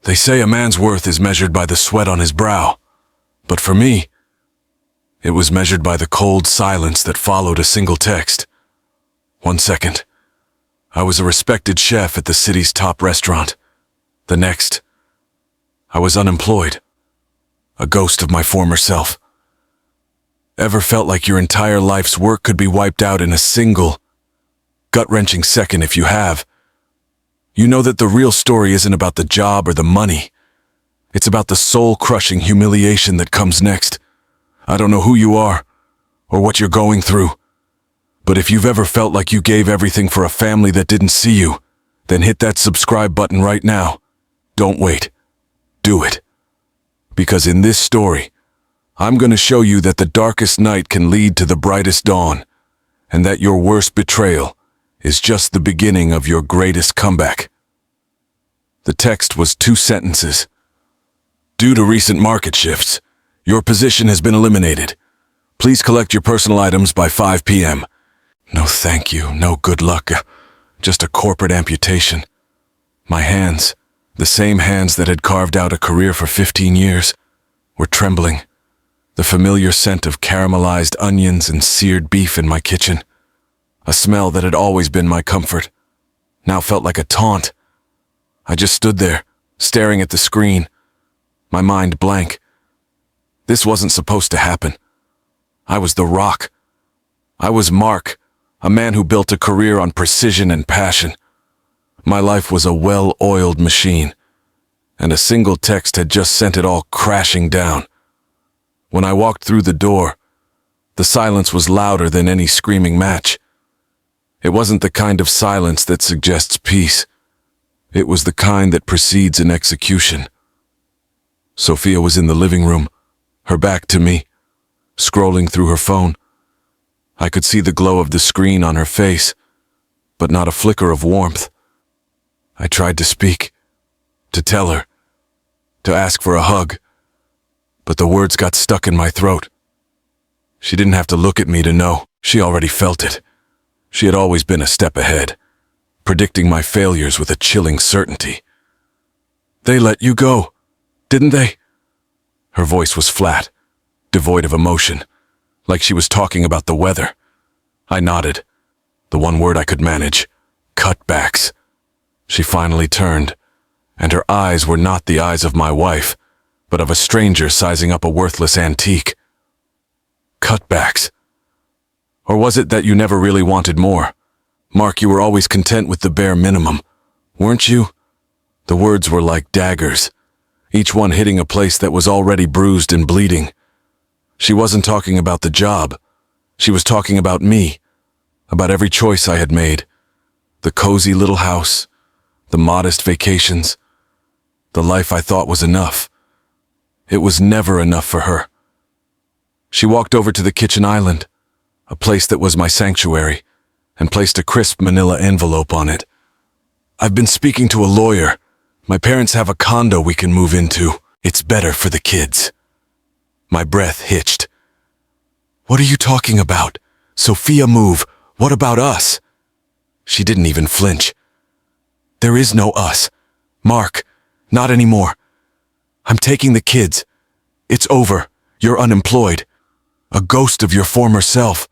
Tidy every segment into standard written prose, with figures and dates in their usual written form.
They say a man's worth is measured by the sweat on his brow, but for me, it was measured by the cold silence that followed a single text. 1 second, I was a respected chef at the city's top restaurant. The next, I was unemployed, a ghost of my former self. Ever felt like your entire life's work could be wiped out in a single, gut-wrenching second? If you have, you know that the real story isn't about the job or the money. It's about the soul-crushing humiliation that comes next. I don't know who you are or what you're going through, but if you've ever felt like you gave everything for a family that didn't see you, then hit that subscribe button right now. Don't wait. Do it. Because in this story, I'm going to show you that the darkest night can lead to the brightest dawn, and that your worst betrayal is just the beginning of your greatest comeback. The text was 2 sentences. Due to recent market shifts, your position has been eliminated. Please collect your personal items by 5 p.m. No thank you, no good luck, just a corporate amputation. My hands, the same hands that had carved out a career for 15 years, were trembling. The familiar scent of caramelized onions and seared beef in my kitchen, a smell that had always been my comfort, now felt like a taunt. I just stood there, staring at the screen, my mind blank. This wasn't supposed to happen. I was The Rock. I was Mark, a man who built a career on precision and passion. My life was a well-oiled machine, and a single text had just sent it all crashing down. When I walked through the door, the silence was louder than any screaming match. It wasn't the kind of silence that suggests peace. It was the kind that precedes an execution. Sophia was in the living room, her back to me, scrolling through her phone. I could see the glow of the screen on her face, but not a flicker of warmth. I tried to speak, to tell her, to ask for a hug, but the words got stuck in my throat. She didn't have to look at me to know. She already felt it. She had always been a step ahead, predicting my failures with a chilling certainty. They let you go, didn't they? Her voice was flat, devoid of emotion, like she was talking about the weather. I nodded. The one word I could manage: cutbacks. She finally turned, and her eyes were not the eyes of my wife, but of a stranger sizing up a worthless antique. Cutbacks. Or was it that you never really wanted more? Mark, you were always content with the bare minimum, weren't you? The words were like daggers, each one hitting a place that was already bruised and bleeding. She wasn't talking about the job. She was talking about me, about every choice I had made. The cozy little house, the modest vacations, the life I thought was enough. It was never enough for her. She walked over to the kitchen island, a place that was my sanctuary, and placed a crisp manila envelope on it. I've been speaking to a lawyer. My parents have a condo we can move into. It's better for the kids. My breath hitched. What are you talking about? Sophia, move. What about us? She didn't even flinch. There is no us. Mark, not anymore. I'm taking the kids. It's over. You're unemployed. A ghost of your former self.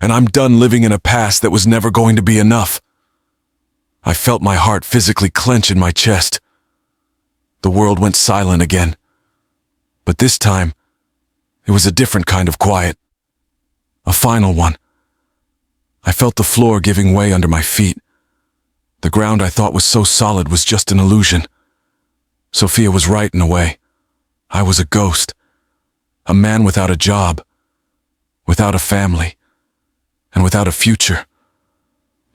And I'm done living in a past that was never going to be enough. I felt my heart physically clench in my chest. The world went silent again. But this time, it was a different kind of quiet. A final one. I felt the floor giving way under my feet. The ground I thought was so solid was just an illusion. Sophia was right in a way. I was a ghost. A man without a job, without a family, and without a future.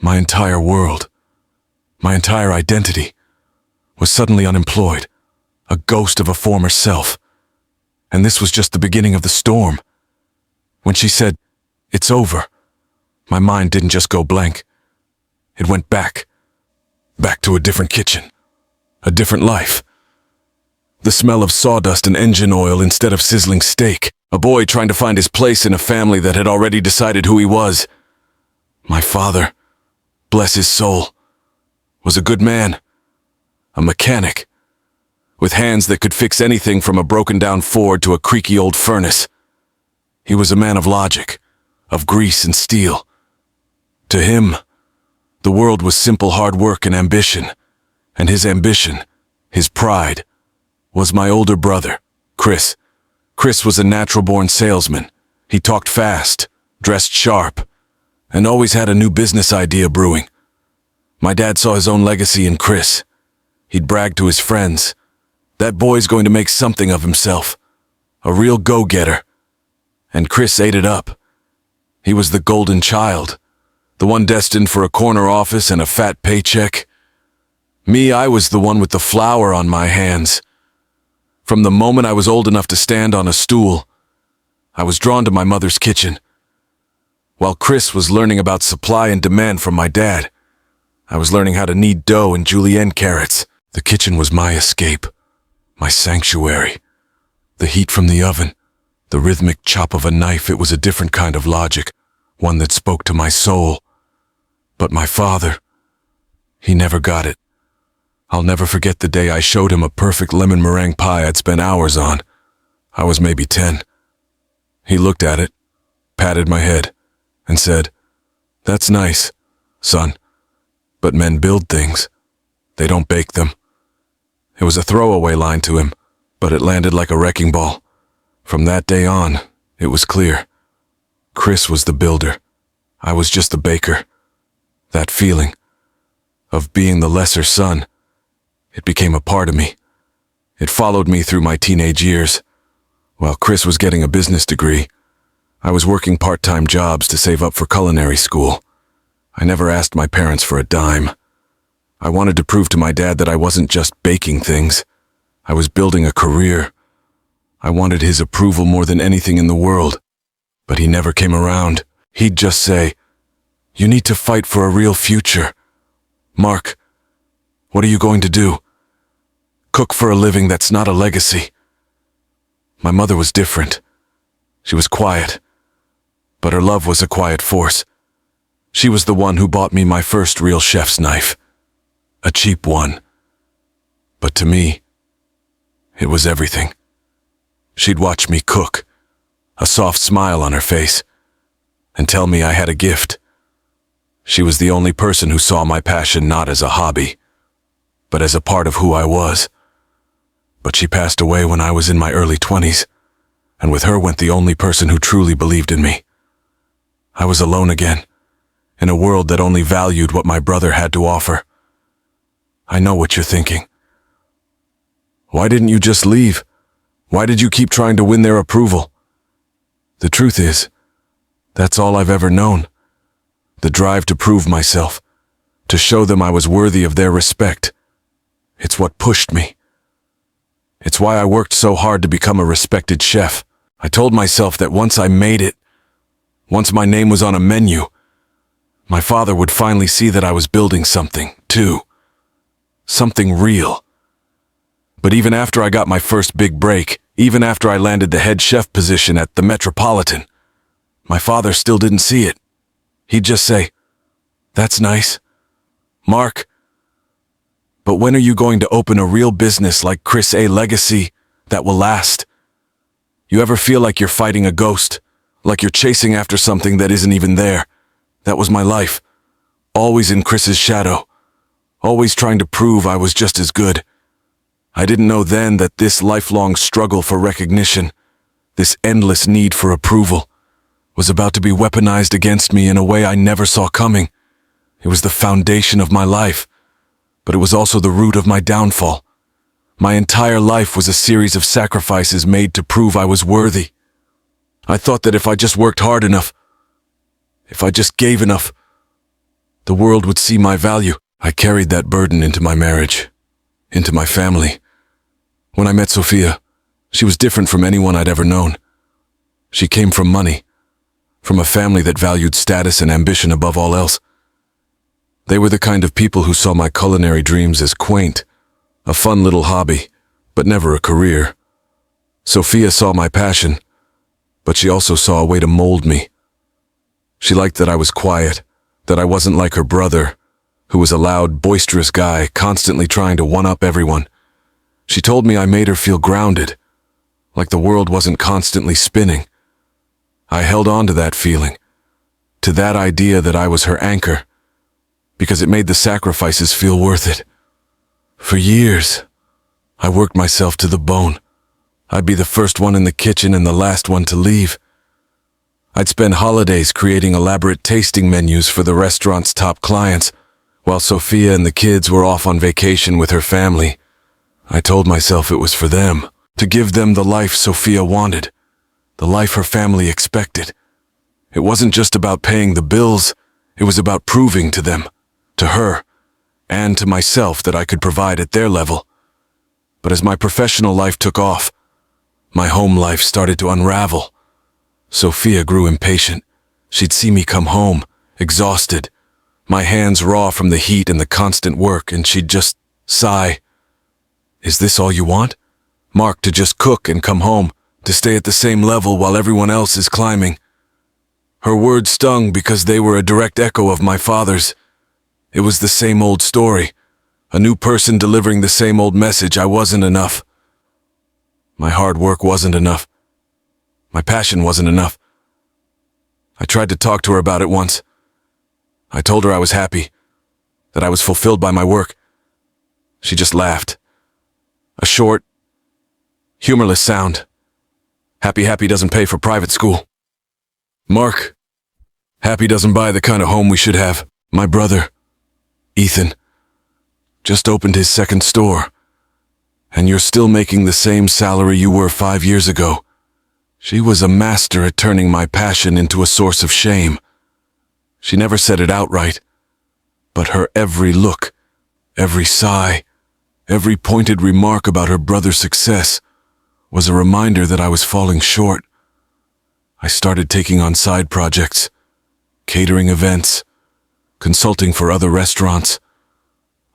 My entire world, my entire identity, was suddenly unemployed, a ghost of a former self. And this was just the beginning of the storm. When she said, "It's over," my mind didn't just go blank. It went back to a different kitchen, a different life. The smell of sawdust and engine oil instead of sizzling steak. A boy trying to find his place in a family that had already decided who he was. My father, bless his soul, was a good man, a mechanic, with hands that could fix anything from a broken-down Ford to a creaky old furnace. He was a man of logic, of grease and steel. To him, the world was simple hard work and ambition, and his ambition, his pride, was my older brother, Chris. Chris was a natural-born salesman. He talked fast, dressed sharp, and always had a new business idea brewing. My dad saw his own legacy in Chris. He'd brag to his friends, "That boy's going to make something of himself. A real go-getter." And Chris ate it up. He was the golden child, the one destined for a corner office and a fat paycheck. Me, I was the one with the flour on my hands. From the moment I was old enough to stand on a stool, I was drawn to my mother's kitchen. While Chris was learning about supply and demand from my dad, I was learning how to knead dough and julienne carrots. The kitchen was my escape, my sanctuary. The heat from the oven, the rhythmic chop of a knife, it was a different kind of logic, one that spoke to my soul. But my father, he never got it. I'll never forget the day I showed him a perfect lemon meringue pie I'd spent hours on. I was maybe 10. He looked at it, patted my head, and said, "That's nice, son. But men build things. They don't bake them." It was a throwaway line to him, but it landed like a wrecking ball. From that day on, it was clear. Chris was the builder. I was just the baker. That feeling of being the lesser son, it became a part of me. It followed me through my teenage years. While Chris was getting a business degree, I was working part-time jobs to save up for culinary school. I never asked my parents for a dime. I wanted to prove to my dad that I wasn't just baking things. I was building a career. I wanted his approval more than anything in the world. But he never came around. He'd just say, "You need to fight for a real future. Mark, what are you going to do? Cook for a living, that's not a legacy." My mother was different. She was quiet, but her love was a quiet force. She was the one who bought me my first real chef's knife. A cheap one. But to me, it was everything. She'd watch me cook, a soft smile on her face, and tell me I had a gift. She was the only person who saw my passion not as a hobby, but as a part of who I was. But she passed away when I was in my early 20s, and with her went the only person who truly believed in me. I was alone again, in a world that only valued what my brother had to offer. I know what you're thinking. Why didn't you just leave? Why did you keep trying to win their approval? The truth is, that's all I've ever known. The drive to prove myself, to show them I was worthy of their respect. It's what pushed me. It's why I worked so hard to become a respected chef. I told myself that once I made it, once my name was on a menu, my father would finally see that I was building something, too. Something real. But even after I got my first big break, even after I landed the head chef position at the Metropolitan, my father still didn't see it. He'd just say, "That's nice. Mark, but when are you going to open a real business like Chris A. Legacy that will last?" You ever feel like you're fighting a ghost, like you're chasing after something that isn't even there? That was my life. Always in Chris's shadow. Always trying to prove I was just as good. I didn't know then that this lifelong struggle for recognition, this endless need for approval, was about to be weaponized against me in a way I never saw coming. It was the foundation of my life, but it was also the root of my downfall. My entire life was a series of sacrifices made to prove I was worthy. I thought that if I just worked hard enough, if I just gave enough, the world would see my value. I carried that burden into my marriage, into my family. When I met Sophia, she was different from anyone I'd ever known. She came from money, from a family that valued status and ambition above all else. They were the kind of people who saw my culinary dreams as quaint, a fun little hobby, but never a career. Sophia saw my passion, but she also saw a way to mold me. She liked that I was quiet, that I wasn't like her brother, who was a loud, boisterous guy constantly trying to one-up everyone. She told me I made her feel grounded, like the world wasn't constantly spinning. I held on to that feeling, to that idea that I was her anchor, because it made the sacrifices feel worth it. For years, I worked myself to the bone. I'd be the first one in the kitchen and the last one to leave. I'd spend holidays creating elaborate tasting menus for the restaurant's top clients, while Sophia and the kids were off on vacation with her family. I told myself it was for them, to give them the life Sophia wanted, the life her family expected. It wasn't just about paying the bills, it was about proving to them, to her, and to myself that I could provide at their level. But as my professional life took off, my home life started to unravel. Sophia grew impatient. She'd see me come home, exhausted, my hands raw from the heat and the constant work, and she'd just sigh. "Is this all you want? Mark, to just cook and come home, to stay at the same level while everyone else is climbing?" Her words stung because they were a direct echo of my father's. It was the same old story, a new person delivering the same old message. I wasn't enough. My hard work wasn't enough. My passion wasn't enough. I tried to talk to her about it once. I told her I was happy, that I was fulfilled by my work. She just laughed. A short, humorless sound. Happy doesn't pay for private school. Mark, happy doesn't buy the kind of home we should have. My brother, Ethan, just opened his second store, and you're still making the same salary you were 5 years ago. She was a master at turning my passion into a source of shame. She never said it outright, but her every look, every sigh, every pointed remark about her brother's success was a reminder that I was falling short. I started taking on side projects, catering events, consulting for other restaurants.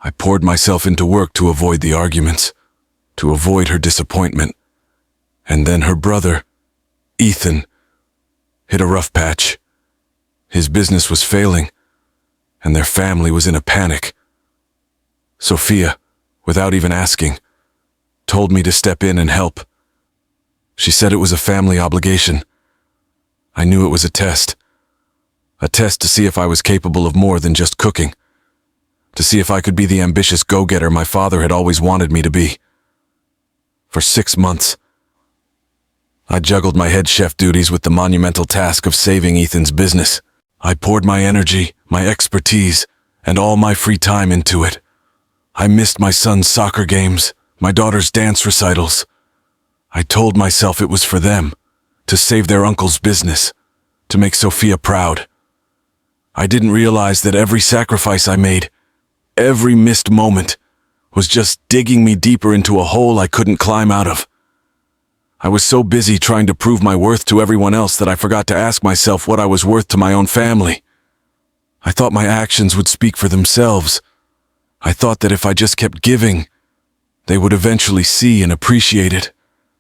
I poured myself into work to avoid the arguments, to avoid her disappointment. And then her brother, Ethan, hit a rough patch. His business was failing, and their family was in a panic. Sophia, without even asking, told me to step in and help. She said it was a family obligation. I knew it was a test to see if I was capable of more than just cooking, to see if I could be the ambitious go-getter my father had always wanted me to be. For 6 months, I juggled my head chef duties with the monumental task of saving Ethan's business. I poured my energy, my expertise, and all my free time into it. I missed my son's soccer games, my daughter's dance recitals. I told myself it was for them, to save their uncle's business, to make Sophia proud. I didn't realize that every sacrifice I made, every missed moment, was just digging me deeper into a hole I couldn't climb out of. I was so busy trying to prove my worth to everyone else that I forgot to ask myself what I was worth to my own family. I thought my actions would speak for themselves. I thought that if I just kept giving, they would eventually see and appreciate it.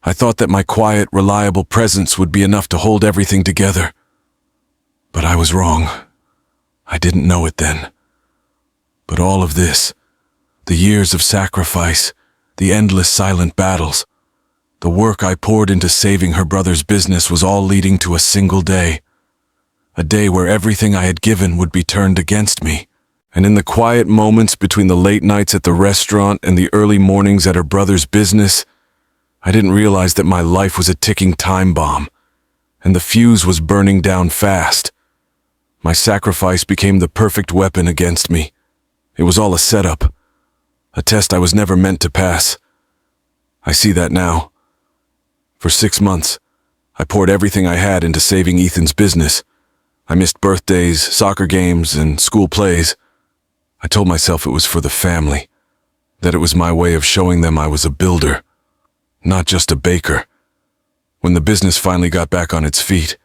I thought that my quiet, reliable presence would be enough to hold everything together. But I was wrong. I didn't know it then. But all of this, the years of sacrifice, the endless silent battles, the work I poured into saving her brother's business was all leading to a single day. A day where everything I had given would be turned against me. And in the quiet moments between the late nights at the restaurant and the early mornings at her brother's business, I didn't realize that my life was a ticking time bomb, and the fuse was burning down fast. My sacrifice became the perfect weapon against me. It was all a setup, a test I was never meant to pass. I see that now. For 6 months, I poured everything I had into saving Ethan's business. I missed birthdays, soccer games, and school plays. I told myself it was for the family, that it was my way of showing them I was a builder, not just a baker. When the business finally got back on its feet,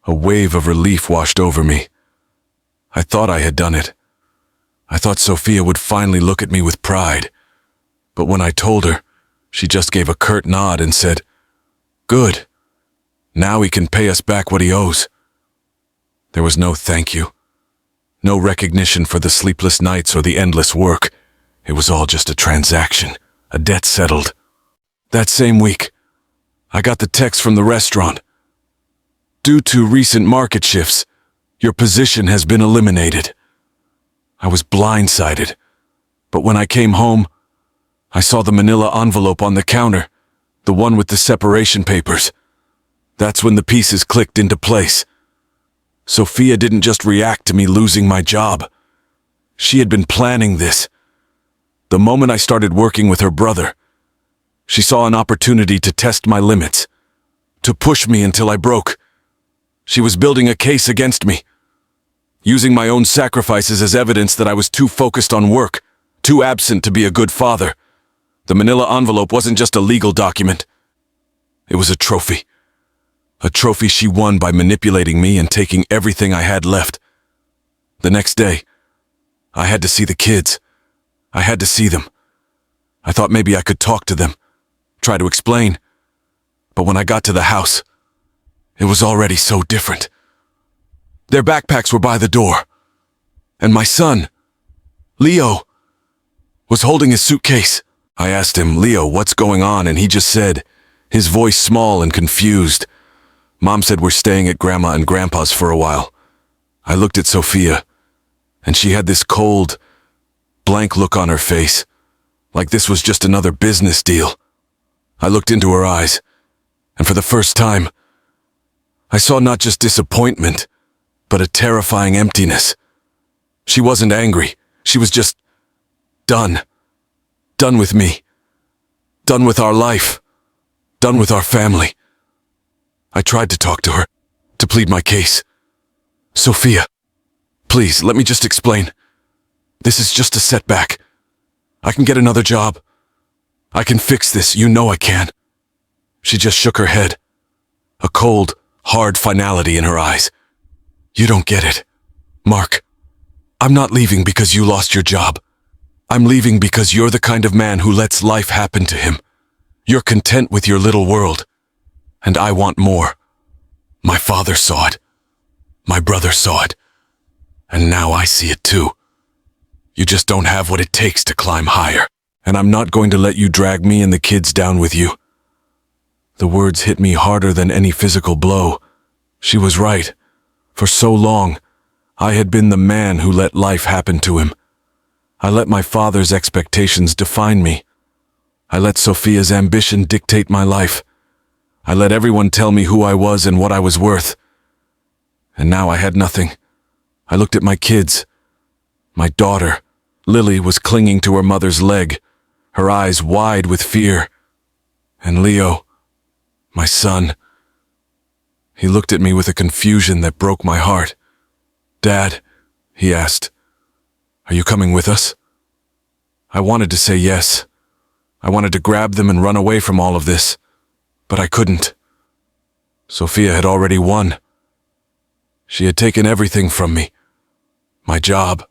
a wave of relief washed over me. I thought I had done it. I thought Sophia would finally look at me with pride. But when I told her, she just gave a curt nod and said, "Good. Now he can pay us back what he owes." There was no thank you, no recognition for the sleepless nights or the endless work. It was all just a transaction, a debt settled, That same week, I got the text from the restaurant. Due to recent market shifts, your position has been eliminated. I was blindsided, but when I came home, I saw the manila envelope on the counter, the one with the separation papers. That's when the pieces clicked into place. Sophia didn't just react to me losing my job. She had been planning this. The moment I started working with her brother, she saw an opportunity to test my limits, to push me until I broke. She was building a case against me, using my own sacrifices as evidence that I was too focused on work, too absent to be a good father. The manila envelope wasn't just a legal document. It was a trophy. A trophy she won by manipulating me and taking everything I had left. The next day, I had to see the kids. I had to see them. I thought maybe I could talk to them, try to explain. But when I got to the house, it was already so different. Their backpacks were by the door, and my son, Leo, was holding his suitcase. I asked him, "Leo, what's going on?" And he just said, his voice small and confused, "Mom said we're staying at Grandma and Grandpa's for a while." I looked at Sophia, and she had this cold, blank look on her face, like this was just another business deal. I looked into her eyes, and for the first time, I saw not just disappointment, but a terrifying emptiness. She wasn't angry. She was just done. Done with me. Done with our life. Done with our family. I tried to talk to her, to plead my case. "Sophia, please, let me just explain. This is just a setback. I can get another job. I can fix this, you know I can." She just shook her head, a cold, hard finality in her eyes. "You don't get it. Mark, I'm not leaving because you lost your job. I'm leaving because you're the kind of man who lets life happen to him. You're content with your little world, and I want more. My father saw it. My brother saw it. And now I see it too. You just don't have what it takes to climb higher, and I'm not going to let you drag me and the kids down with you." The words hit me harder than any physical blow. She was right. For so long, I had been the man who let life happen to him. I let my father's expectations define me. I let Sophia's ambition dictate my life. I let everyone tell me who I was and what I was worth. And now I had nothing. I looked at my kids. My daughter, Lily, was clinging to her mother's leg, her eyes wide with fear. And Leo, my son, he looked at me with a confusion that broke my heart. "Dad," he asked, "are you coming with us?" I wanted to say yes. I wanted to grab them and run away from all of this, but I couldn't. Sophia had already won. She had taken everything from me. My job,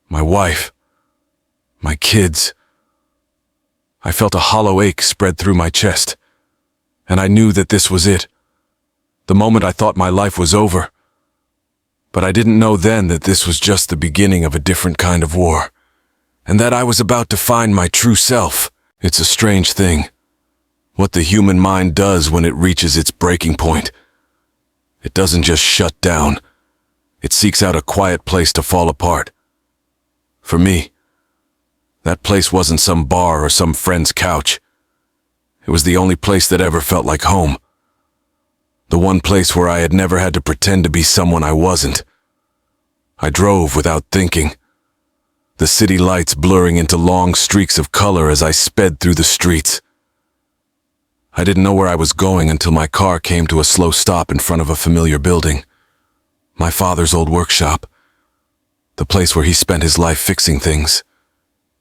my wife, my kids. I felt a hollow ache spread through my chest, and I knew that this was it. The moment I thought my life was over. But I didn't know then that this was just the beginning of a different kind of war, and that I was about to find my true self. It's a strange thing, what the human mind does when it reaches its breaking point. It doesn't just shut down. It seeks out a quiet place to fall apart. For me, that place wasn't some bar or some friend's couch. It was the only place that ever felt like home. The one place where I had never had to pretend to be someone I wasn't. I drove without thinking, the city lights blurring into long streaks of color as I sped through the streets. I didn't know where I was going until my car came to a slow stop in front of a familiar building. My father's old workshop, the place where he spent his life fixing things,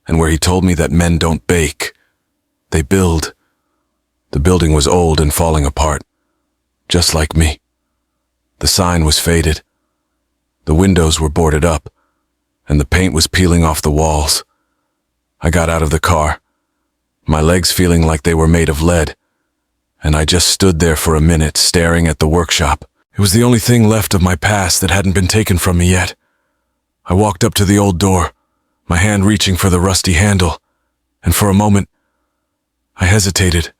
and where he told me that men don't bake, they build. The building was old and falling apart, just like me. The sign was faded. The windows were boarded up, and the paint was peeling off the walls. I got out of the car, my legs feeling like they were made of lead, and I just stood there for a minute staring at the workshop. It was the only thing left of my past that hadn't been taken from me yet. I walked up to the old door, my hand reaching for the rusty handle, and for a moment, I hesitated.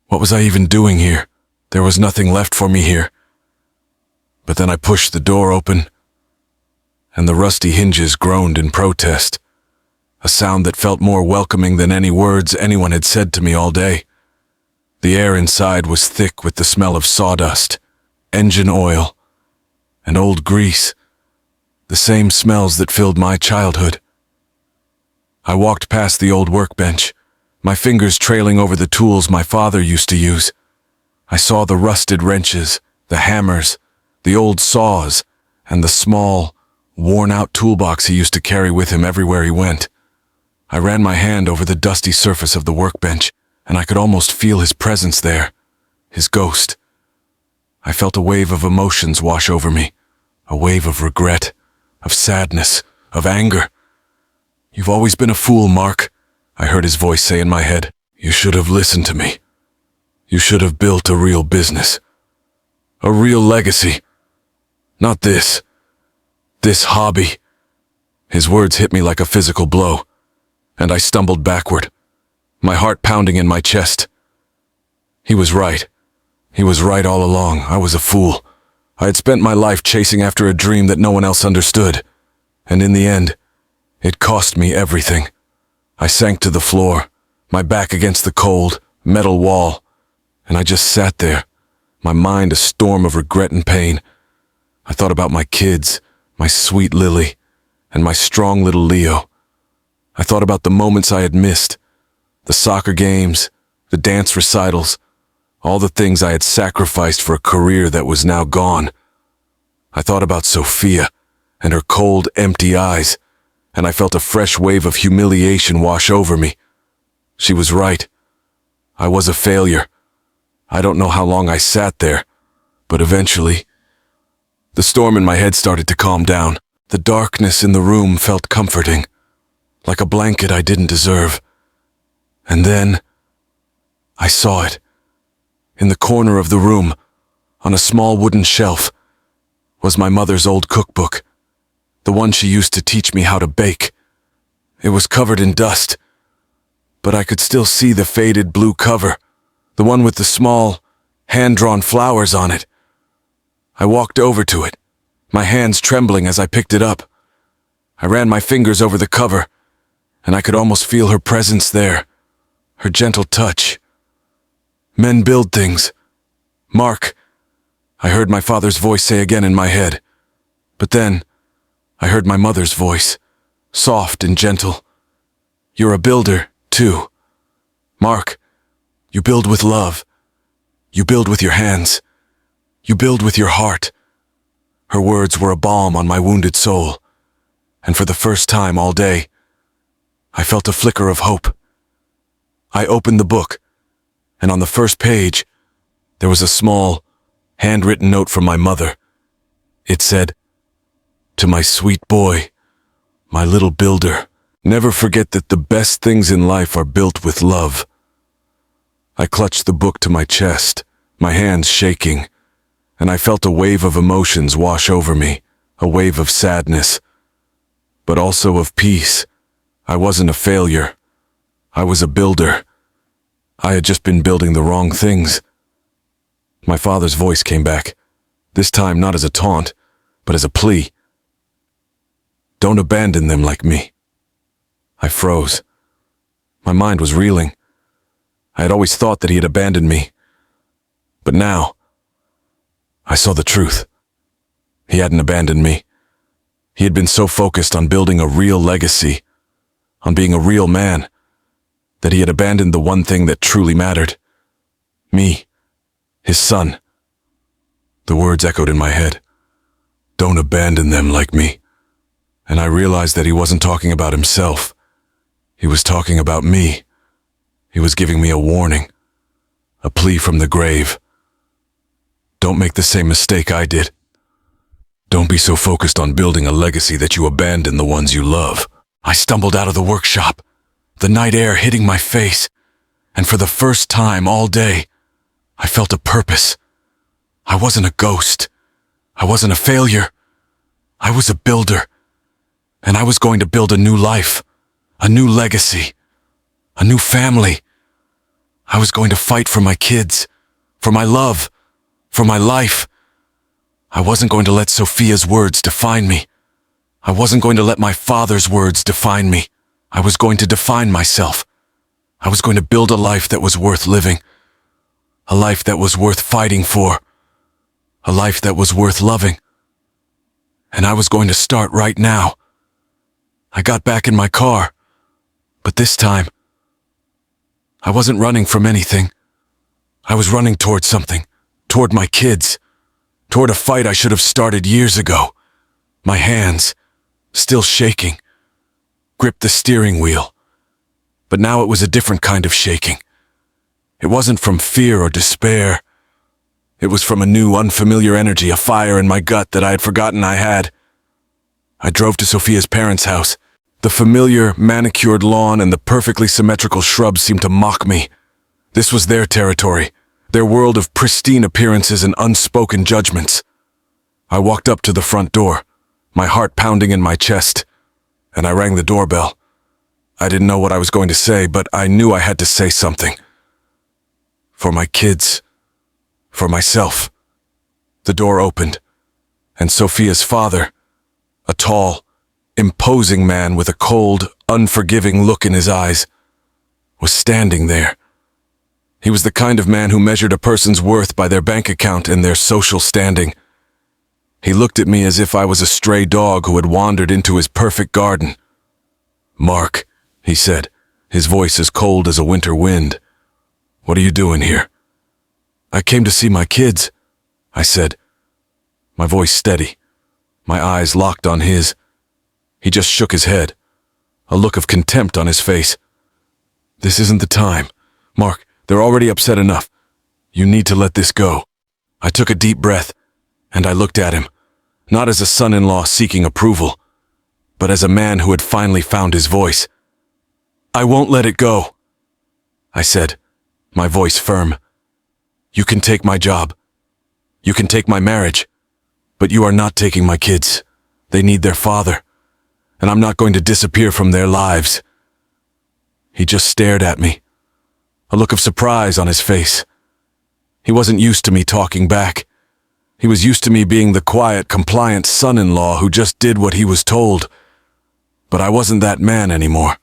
What was I even doing here? There was nothing left for me here. But then I pushed the door open, and the rusty hinges groaned in protest, a sound that felt more welcoming than any words anyone had said to me all day. The air inside was thick with the smell of sawdust, engine oil, and old grease, the same smells that filled my childhood. I walked past the old workbench, my fingers trailing over the tools my father used to use. I saw the rusted wrenches, the hammers, the old saws, and the small, worn-out toolbox he used to carry with him everywhere he went. I ran my hand over the dusty surface of the workbench, and I could almost feel his presence there, his ghost. I felt a wave of emotions wash over me, a wave of regret, of sadness, of anger. "You've always been a fool, Mark," I heard his voice say in my head. "You should have listened to me. You should have built a real business, a real legacy. Not this hobby." His words hit me like a physical blow, and I stumbled backward, my heart pounding in my chest. He was right. He was right all along. I was a fool. I had spent my life chasing after a dream that no one else understood, and in the end, it cost me everything. I sank to the floor, my back against the cold, metal wall, and I just sat there, my mind a storm of regret and pain. I thought about my kids, my sweet Lily, and my strong little Leo. I thought about the moments I had missed, the soccer games, the dance recitals, all the things I had sacrificed for a career that was now gone. I thought about Sophia and her cold, empty eyes, and I felt a fresh wave of humiliation wash over me. She was right. I was a failure. I don't know how long I sat there, but eventually, the storm in my head started to calm down. The darkness in the room felt comforting, like a blanket I didn't deserve. And then, I saw it. In the corner of the room, on a small wooden shelf, was my mother's old cookbook, the one she used to teach me how to bake. It was covered in dust, but I could still see the faded blue cover, the one with the small, hand-drawn flowers on it. I walked over to it, my hands trembling as I picked it up. I ran my fingers over the cover, and I could almost feel her presence there, her gentle touch. "Men build things. Mark," I heard my father's voice say again in my head. But then, I heard my mother's voice, soft and gentle. "You're a builder, too. Mark, you build with love. You build with your hands. You build with your heart." Her words were a balm on my wounded soul, and for the first time all day, I felt a flicker of hope. I opened the book, and on the first page, there was a small, handwritten note from my mother. It said, "To my sweet boy, my little builder, never forget that the best things in life are built with love." I clutched the book to my chest, my hands shaking, and I felt a wave of emotions wash over me, a wave of sadness, but also of peace. I wasn't a failure. I was a builder. I had just been building the wrong things. My father's voice came back, this time not as a taunt, but as a plea. "Don't abandon them like me." I froze. My mind was reeling. I had always thought that he had abandoned me, but now, I saw the truth. He hadn't abandoned me. He had been so focused on building a real legacy, on being a real man, that he had abandoned the one thing that truly mattered. Me, his son. The words echoed in my head. "Don't abandon them like me." And I realized that he wasn't talking about himself. He was talking about me. He was giving me a warning, a plea from the grave. Don't make the same mistake I did. Don't be so focused on building a legacy that you abandon the ones you love. I stumbled out of the workshop, the night air hitting my face, and for the first time all day, I felt a purpose. I wasn't a ghost. I wasn't a failure. I was a builder, and I was going to build a new life, a new legacy, a new family, I was going to fight for my kids, for my love, for my life. I wasn't going to let Sophia's words define me. I wasn't going to let my father's words define me. I was going to define myself. I was going to build a life that was worth living, a life that was worth fighting for, a life that was worth loving. And I was going to start right now. I got back in my car, but this time, I wasn't running from anything. I was running toward something, toward my kids, toward a fight I should have started years ago. My hands, still shaking, gripped the steering wheel. But now it was a different kind of shaking. It wasn't from fear or despair. It was from a new, unfamiliar energy, a fire in my gut that I had forgotten I had. I drove to Sophia's parents' house. The familiar, manicured lawn and the perfectly symmetrical shrubs seemed to mock me. This was their territory, their world of pristine appearances and unspoken judgments. I walked up to the front door, my heart pounding in my chest, and I rang the doorbell. I didn't know what I was going to say, but I knew I had to say something. For my kids, for myself. The door opened, and Sophia's father, a tall, imposing man with a cold, unforgiving look in his eyes, was standing there. He was the kind of man who measured a person's worth by their bank account and their social standing. He looked at me as if I was a stray dog who had wandered into his perfect garden. "Mark," he said, his voice as cold as a winter wind. "What are you doing here?" "I came to see my kids," I said, my voice steady, my eyes locked on his. He just shook his head, a look of contempt on his face. "This isn't the time. Mark, they're already upset enough. You need to let this go." I took a deep breath, and I looked at him, not as a son-in-law seeking approval, but as a man who had finally found his voice. "I won't let it go," I said, my voice firm. "You can take my job. You can take my marriage. But you are not taking my kids. They need their father. And I'm not going to disappear from their lives." He just stared at me, a look of surprise on his face. He wasn't used to me talking back. He was used to me being the quiet, compliant son-in-law who just did what he was told. But I wasn't that man anymore.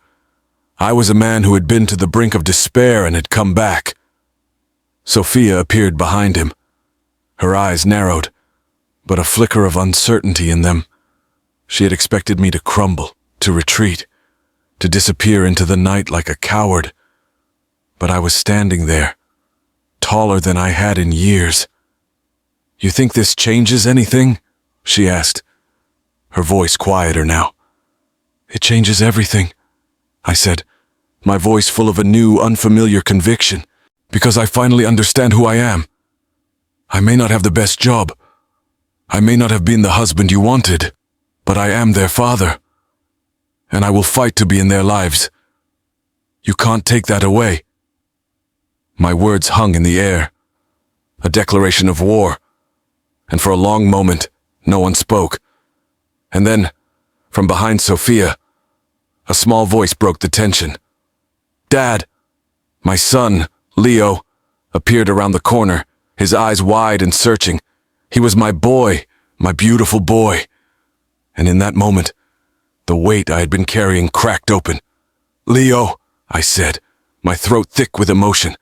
I was a man who had been to the brink of despair and had come back. Sophia appeared behind him. Her eyes narrowed, but a flicker of uncertainty in them. She had expected me to crumble, to retreat, to disappear into the night like a coward. But I was standing there, taller than I had in years. "You think this changes anything?" she asked, her voice quieter now. "It changes everything," I said, my voice full of a new, unfamiliar conviction, "because I finally understand who I am. I may not have the best job. I may not have been the husband you wanted, but I am their father, and I will fight to be in their lives. You can't take that away." My words hung in the air, a declaration of war, and for a long moment, no one spoke. And then, from behind Sophia, a small voice broke the tension. "Dad!" My son, Leo, appeared around the corner, his eyes wide and searching. He was my boy, my beautiful boy. And in that moment, the weight I had been carrying cracked open. "Leo," I said, my throat thick with emotion.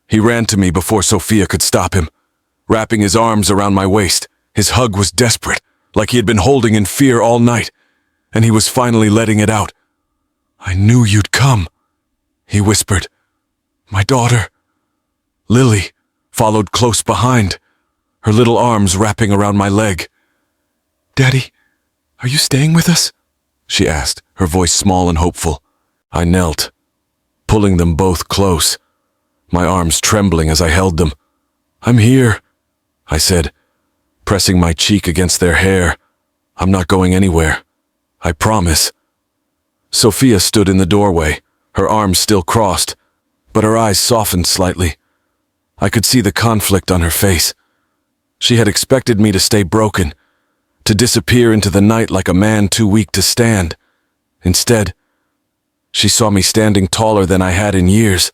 He ran to me before Sophia could stop him, wrapping his arms around my waist. His hug was desperate, like he had been holding in fear all night, and he was finally letting it out. "I knew you'd come," he whispered. "My daughter." Lily followed close behind, her little arms wrapping around my leg. "Daddy, are you staying with us?" she asked, her voice small and hopeful. I knelt, pulling them both close, my arms trembling as I held them. "I'm here," I said, pressing my cheek against their hair. "I'm not going anywhere. I promise." Sophia stood in the doorway, her arms still crossed, but her eyes softened slightly. I could see the conflict on her face. She had expected me to stay broken, to disappear into the night like a man too weak to stand. Instead, she saw me standing taller than I had in years.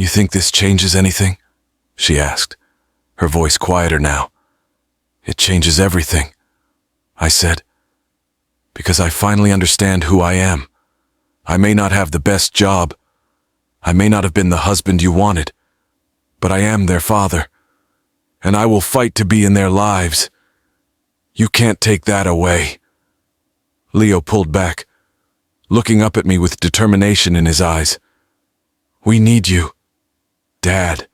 You think this changes anything? She asked, her voice quieter now. It changes everything, I said, because I finally understand who I am. I may not have the best job. I may not have been the husband you wanted, but I am their father, and I will fight to be in their lives. You can't take that away. Leo pulled back, looking up at me with determination in his eyes. We need you, Dad.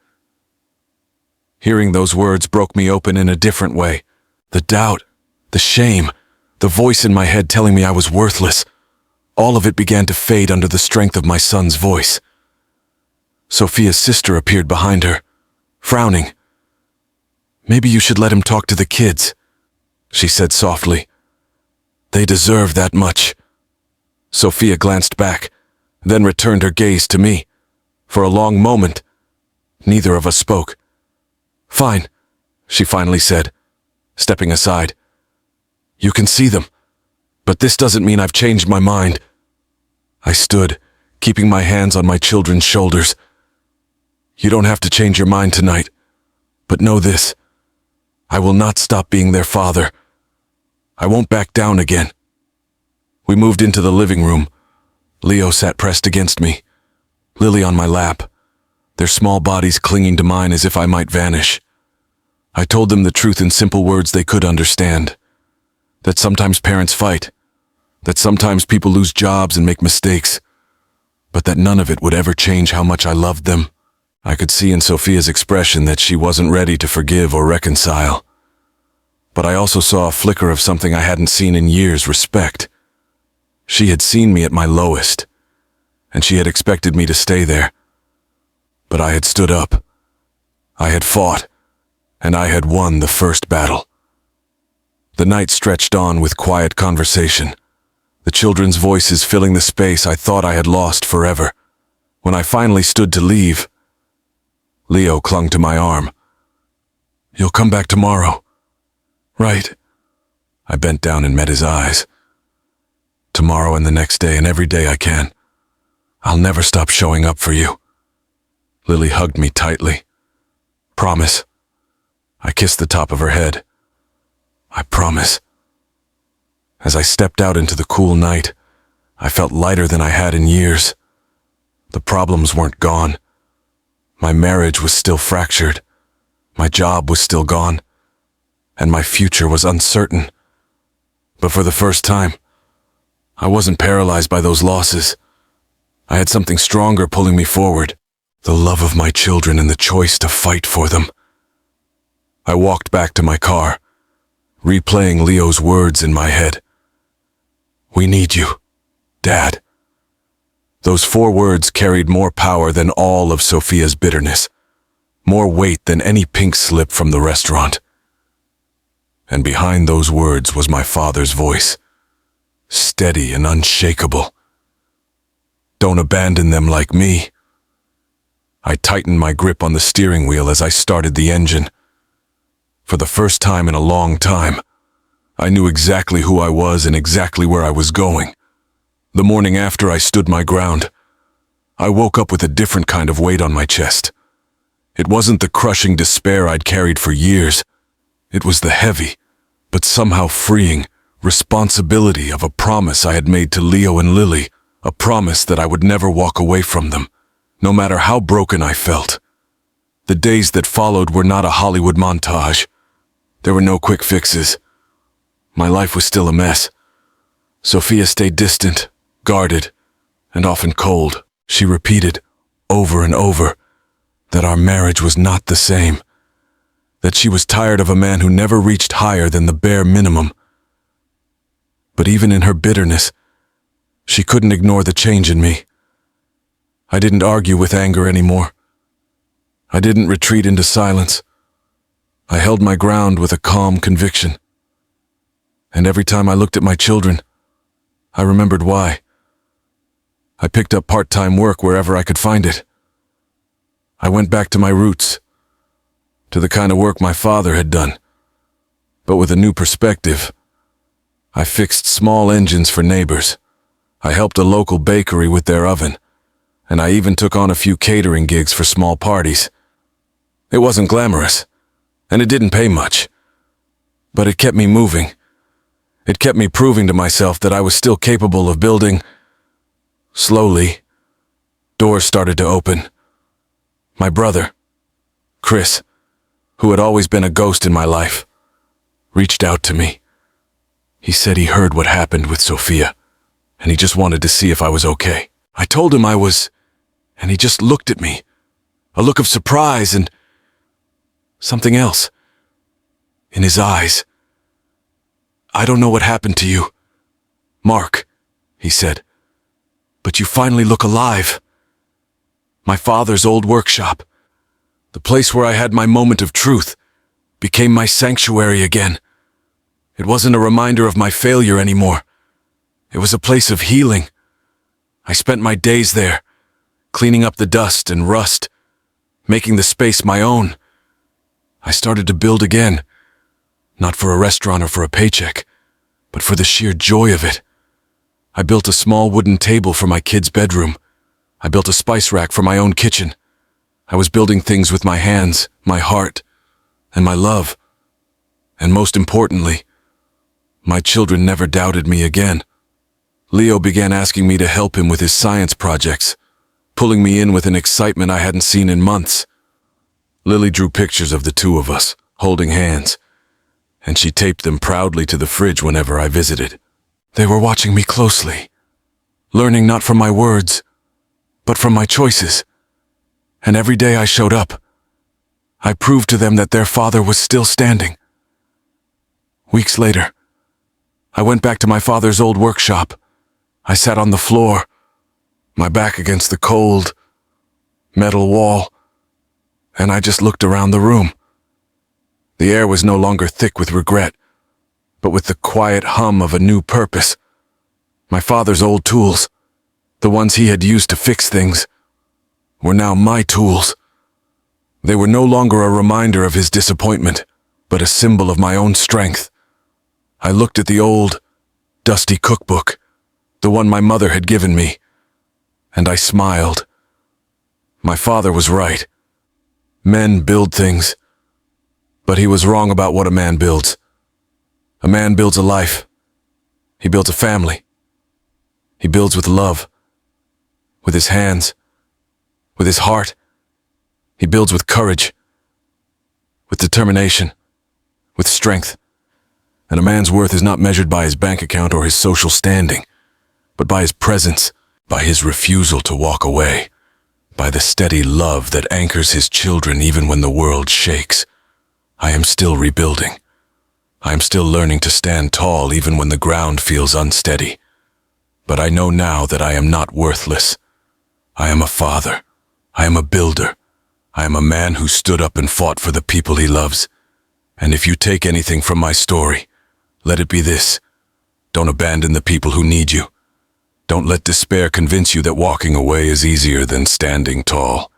Hearing those words broke me open in a different way. The doubt, the shame, the voice in my head telling me I was worthless. All of it began to fade under the strength of my son's voice. Sophia's sister appeared behind her, frowning. Maybe you should let him talk to the kids, she said softly. They deserve that much. Sophia glanced back, then returned her gaze to me. For a long moment, neither of us spoke. Fine, she finally said, stepping aside. You can see them, but this doesn't mean I've changed my mind. I stood, keeping my hands on my children's shoulders. You don't have to change your mind tonight, but know this. I will not stop being their father. I won't back down again. We moved into the living room. Leo sat pressed against me, Lily on my lap, their small bodies clinging to mine as if I might vanish. I told them the truth in simple words they could understand. That sometimes parents fight, that sometimes people lose jobs and make mistakes, but that none of it would ever change how much I loved them. I could see in Sophia's expression that she wasn't ready to forgive or reconcile. But I also saw a flicker of something I hadn't seen in years: respect. She had seen me at my lowest, and she had expected me to stay there. But I had stood up. I had fought, and I had won the first battle. The night stretched on with quiet conversation, the children's voices filling the space I thought I had lost forever. When I finally stood to leave, Leo clung to my arm. You'll come back tomorrow, right? I bent down and met his eyes. Tomorrow and the next day and every day I can. I'll never stop showing up for you. Lily hugged me tightly. Promise. I kissed the top of her head. I promise. As I stepped out into the cool night, I felt lighter than I had in years. The problems weren't gone. My marriage was still fractured. My job was still gone. And my future was uncertain. But for the first time, I wasn't paralyzed by those losses. I had something stronger pulling me forward. The love of my children and the choice to fight for them. I walked back to my car, replaying Leo's words in my head. We need you, Dad. Those 4 words carried more power than all of Sophia's bitterness, more weight than any pink slip from the restaurant. And behind those words was my father's voice, steady and unshakable. Don't abandon them like me. I tightened my grip on the steering wheel as I started the engine. For the first time in a long time, I knew exactly who I was and exactly where I was going. The morning after I stood my ground, I woke up with a different kind of weight on my chest. It wasn't the crushing despair I'd carried for years. It was the heavy, but somehow freeing, responsibility of a promise I had made to Leo and Lily, a promise that I would never walk away from them, no matter how broken I felt. The days that followed were not a Hollywood montage. There were no quick fixes. My life was still a mess. Sophia stayed distant, guarded, and often cold. She repeated, over and over, that our marriage was not the same, that she was tired of a man who never reached higher than the bare minimum. But even in her bitterness, she couldn't ignore the change in me. I didn't argue with anger anymore. I didn't retreat into silence. I held my ground with a calm conviction. And every time I looked at my children, I remembered why. I picked up part-time work wherever I could find it. I went back to my roots, to the kind of work my father had done, but with a new perspective. I fixed small engines for neighbors. I helped a local bakery with their oven, and I even took on a few catering gigs for small parties. It wasn't glamorous, and it didn't pay much, but it kept me moving. It kept me proving to myself that I was still capable of building. Slowly, doors started to open. My brother, Chris, who had always been a ghost in my life, reached out to me. He said he heard what happened with Sophia, and he just wanted to see if I was okay. I told him I was, and he just looked at me, a look of surprise and something else in his eyes. "I don't know what happened to you, Mark," he said, "but you finally look alive. My father's old workshop, the place where I had my moment of truth, became my sanctuary again. It wasn't a reminder of my failure anymore. It was a place of healing. I spent my days there, cleaning up the dust and rust, making the space my own. I started to build again, not for a restaurant or for a paycheck, but for the sheer joy of it. I built a small wooden table for my kid's bedroom. I built a spice rack for my own kitchen. I was building things with my hands, my heart, and my love. And most importantly, my children never doubted me again. Leo began asking me to help him with his science projects, pulling me in with an excitement I hadn't seen in months. Lily drew pictures of the two of us, holding hands, and she taped them proudly to the fridge whenever I visited. They were watching me closely, learning not from my words, but from my choices. And every day I showed up, I proved to them that their father was still standing. Weeks later, I went back to my father's old workshop. I sat on the floor, my back against the cold metal wall, and I just looked around the room. The air was no longer thick with regret, but with the quiet hum of a new purpose. My father's old tools, the ones he had used to fix things, were now my tools. They were no longer a reminder of his disappointment, but a symbol of my own strength. I looked at the old, dusty cookbook, the one my mother had given me, and I smiled. My father was right. Men build things, but he was wrong about what a man builds. A man builds a life. He builds a family. He builds with love, with his hands, with his heart. He builds with courage, with determination, with strength. And a man's worth is not measured by his bank account or his social standing, but by his presence, by his refusal to walk away, by the steady love that anchors his children even when the world shakes. I am still rebuilding. I am still learning to stand tall even when the ground feels unsteady. But I know now that I am not worthless. I am a father. I am a builder. I am a man who stood up and fought for the people he loves. And if you take anything from my story, let it be this: don't abandon the people who need you. Don't let despair convince you that walking away is easier than standing tall.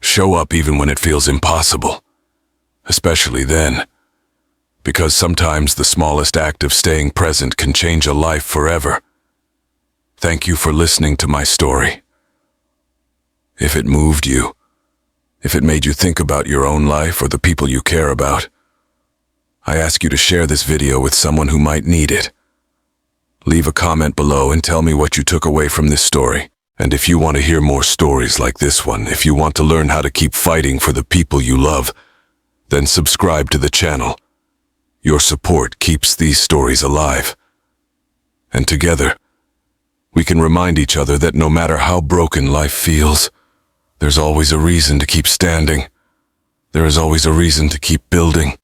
Show up even when it feels impossible, especially then, because sometimes the smallest act of staying present can change a life forever. Thank you for listening to my story. If it moved you, if it made you think about your own life or the people you care about, I ask you to share this video with someone who might need it. Leave a comment below and tell me what you took away from this story. And if you want to hear more stories like this one, if you want to learn how to keep fighting for the people you love, then subscribe to the channel. Your support keeps these stories alive. And together, we can remind each other that no matter how broken life feels, there's always a reason to keep standing. There is always a reason to keep building.